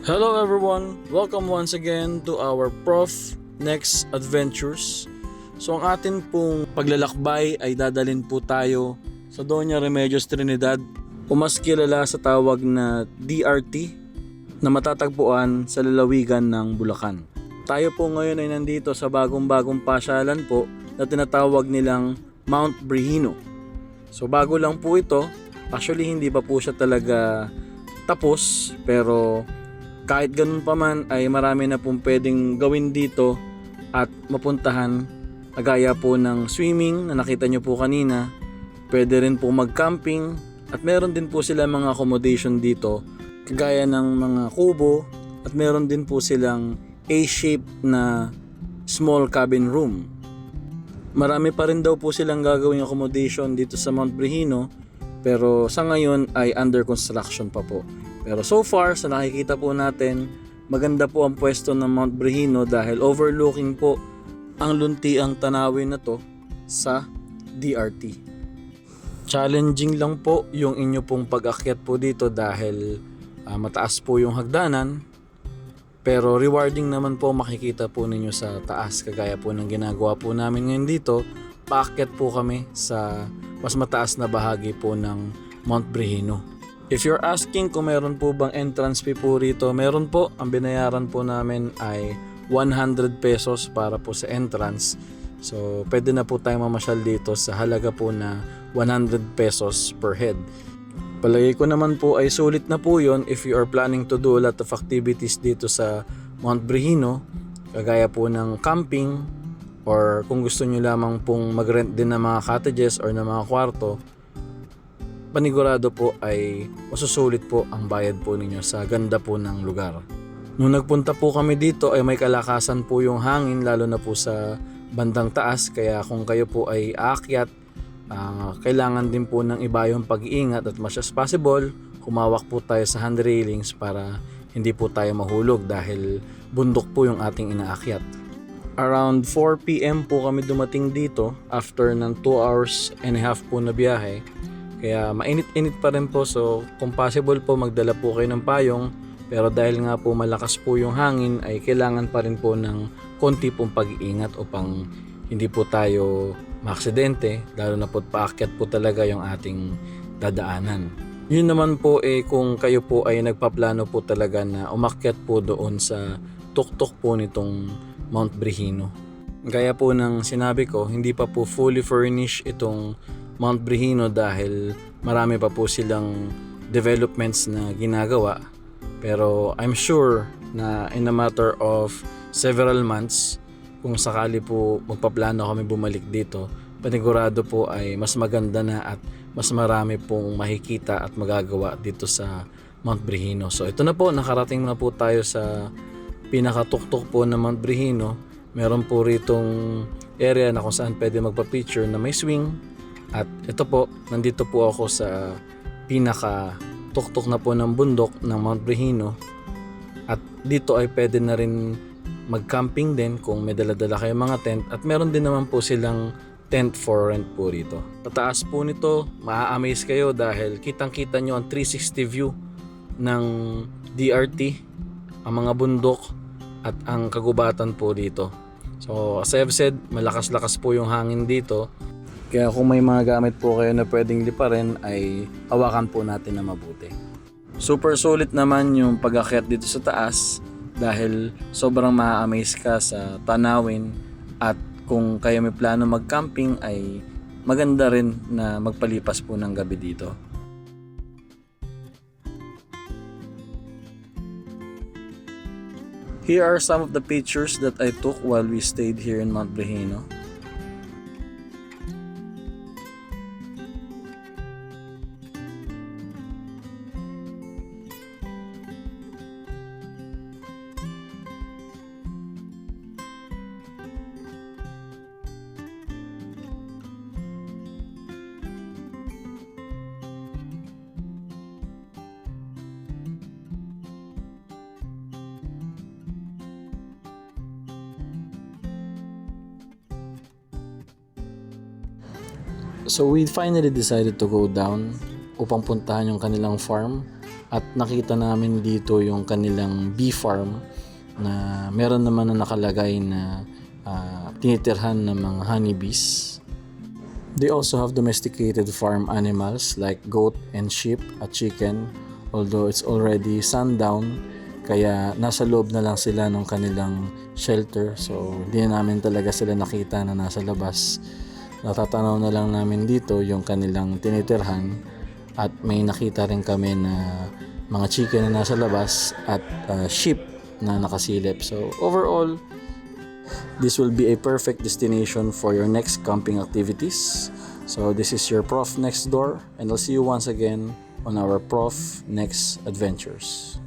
Hello everyone! Welcome once again to our Prof. Next Adventures. So ang atin pong paglalakbay ay dadalhin po tayo sa Doña Remedios Trinidad o mas kilala sa tawag na DRT na matatagpuan sa lalawigan ng Bulacan. Tayo po ngayon ay nandito sa bagong pasyalan po na tinatawag nilang Mount Brihino. So bago lang po ito, actually hindi pa po siya talaga tapos, pero kahit ganun pa man ay marami na pong pwedeng gawin dito at mapuntahan, kagaya po ng swimming na nakita nyo po kanina. Pwede rin po mag-camping at meron din po sila mga accommodation dito kagaya ng mga kubo at meron din po silang A-shaped na small cabin room. Marami pa rin daw po silang gagawing accommodation dito sa Mount Brihino, pero sa ngayon ay under construction pa po. Pero so far, sa nakikita po natin, maganda po ang pwesto ng Mount Brihino dahil overlooking po ang luntiang tanawin na to sa DRT. Challenging lang po yung inyo pong pag-akyat po dito dahil mataas po yung hagdanan, pero rewarding naman po makikita po ninyo sa taas, kagaya po ng ginagawa po namin ngayon dito. Paakyat po kami sa mas mataas na bahagi po ng Mount Brihino. If you're asking kung meron po bang entrance fee po rito, meron po. Ang binayaran po namin ay 100 pesos para po sa entrance. So pwede na po tayong mamasyal dito sa halaga po na 100 pesos per head. Palagay ko naman po ay sulit na po yun if you are planning to do a lot of activities dito sa Mount Brihino, kagaya po ng camping, or kung gusto nyo lamang pong mag-rent din ng mga cottages or ng mga kwarto. Panigurado po ay masusulit po ang bayad po ninyo sa ganda po ng lugar. Nung nagpunta po kami dito ay may kalakasan po yung hangin, lalo na po sa bandang taas, kaya kung kayo po ay aakyat, kailangan din po ng iba yung pag-iingat at much as possible humawak po tayo sa hand railings para hindi po tayo mahulog dahil bundok po yung ating inaakyat. Around 4 PM po kami dumating dito after ng 2 hours and a half po na biyahe. Kaya mainit-init pa rin po, so kung possible po magdala po kayo ng payong, pero dahil nga po malakas po yung hangin ay kailangan pa rin po ng konti pong pag-iingat upang hindi po tayo maaksidente, lalo na po paakyat po talaga yung ating dadaanan. Yun naman po kung kayo po ay nagpaplano po talaga na umakyat po doon sa tuktok po nitong Mount Brihino. Gaya po ng sinabi ko, hindi pa po fully furnished itong Mount Brihino dahil marami pa po silang developments na ginagawa. Pero I'm sure na in a matter of several months, kung sakali po magpaplano kami bumalik dito, panigurado po ay mas maganda na at mas marami pong makikita at magagawa dito sa Mount Brihino. So ito na po, nakarating na po tayo sa pinakatuktok po ng Mount Brihino. Meron po ritong area na kung saan pwede magpa-picture na may swing. At ito po, nandito po ako sa pinaka tuktok na po ng bundok ng Mount Brihino. At dito ay pwede na rin mag-camping din kung may dala-dala kayong mga tent. At meron din naman po silang tent for rent po rito. Pataas po nito, maa-amaze kayo dahil kitang-kita nyo ang 360 view ng DRT, ang mga bundok at ang kagubatan po dito. So as I've said, malakas-lakas po yung hangin dito. Kaya kung may mga gamit po kayo na pwedeng liparin ay hawakan po natin na mabuti. Super sulit naman yung pag-akyat dito sa taas dahil sobrang ma-amaze ka sa tanawin, at kung kayo may plano mag-camping ay maganda rin na magpalipas po ng gabi dito. Here are some of the pictures that I took while we stayed here in Mount Brihino. So we finally decided to go down upang puntahan yung kanilang farm at nakita namin dito yung kanilang bee farm na meron naman na nakalagay na tinitirhan ng mga honeybees. They also have domesticated farm animals like goat and sheep at chicken, although it's already sundown kaya nasa loob na lang sila ng kanilang shelter, so hindi na namin talaga sila nakita na nasa labas. Natatanaw na lang namin dito yung kanilang tinitirhan at may nakita rin kami na mga chicken na nasa labas at sheep na nakasilip. So overall, this will be a perfect destination for your next camping activities. So this is your Prof Next Door, and I'll see you once again on our Prof Next Adventures.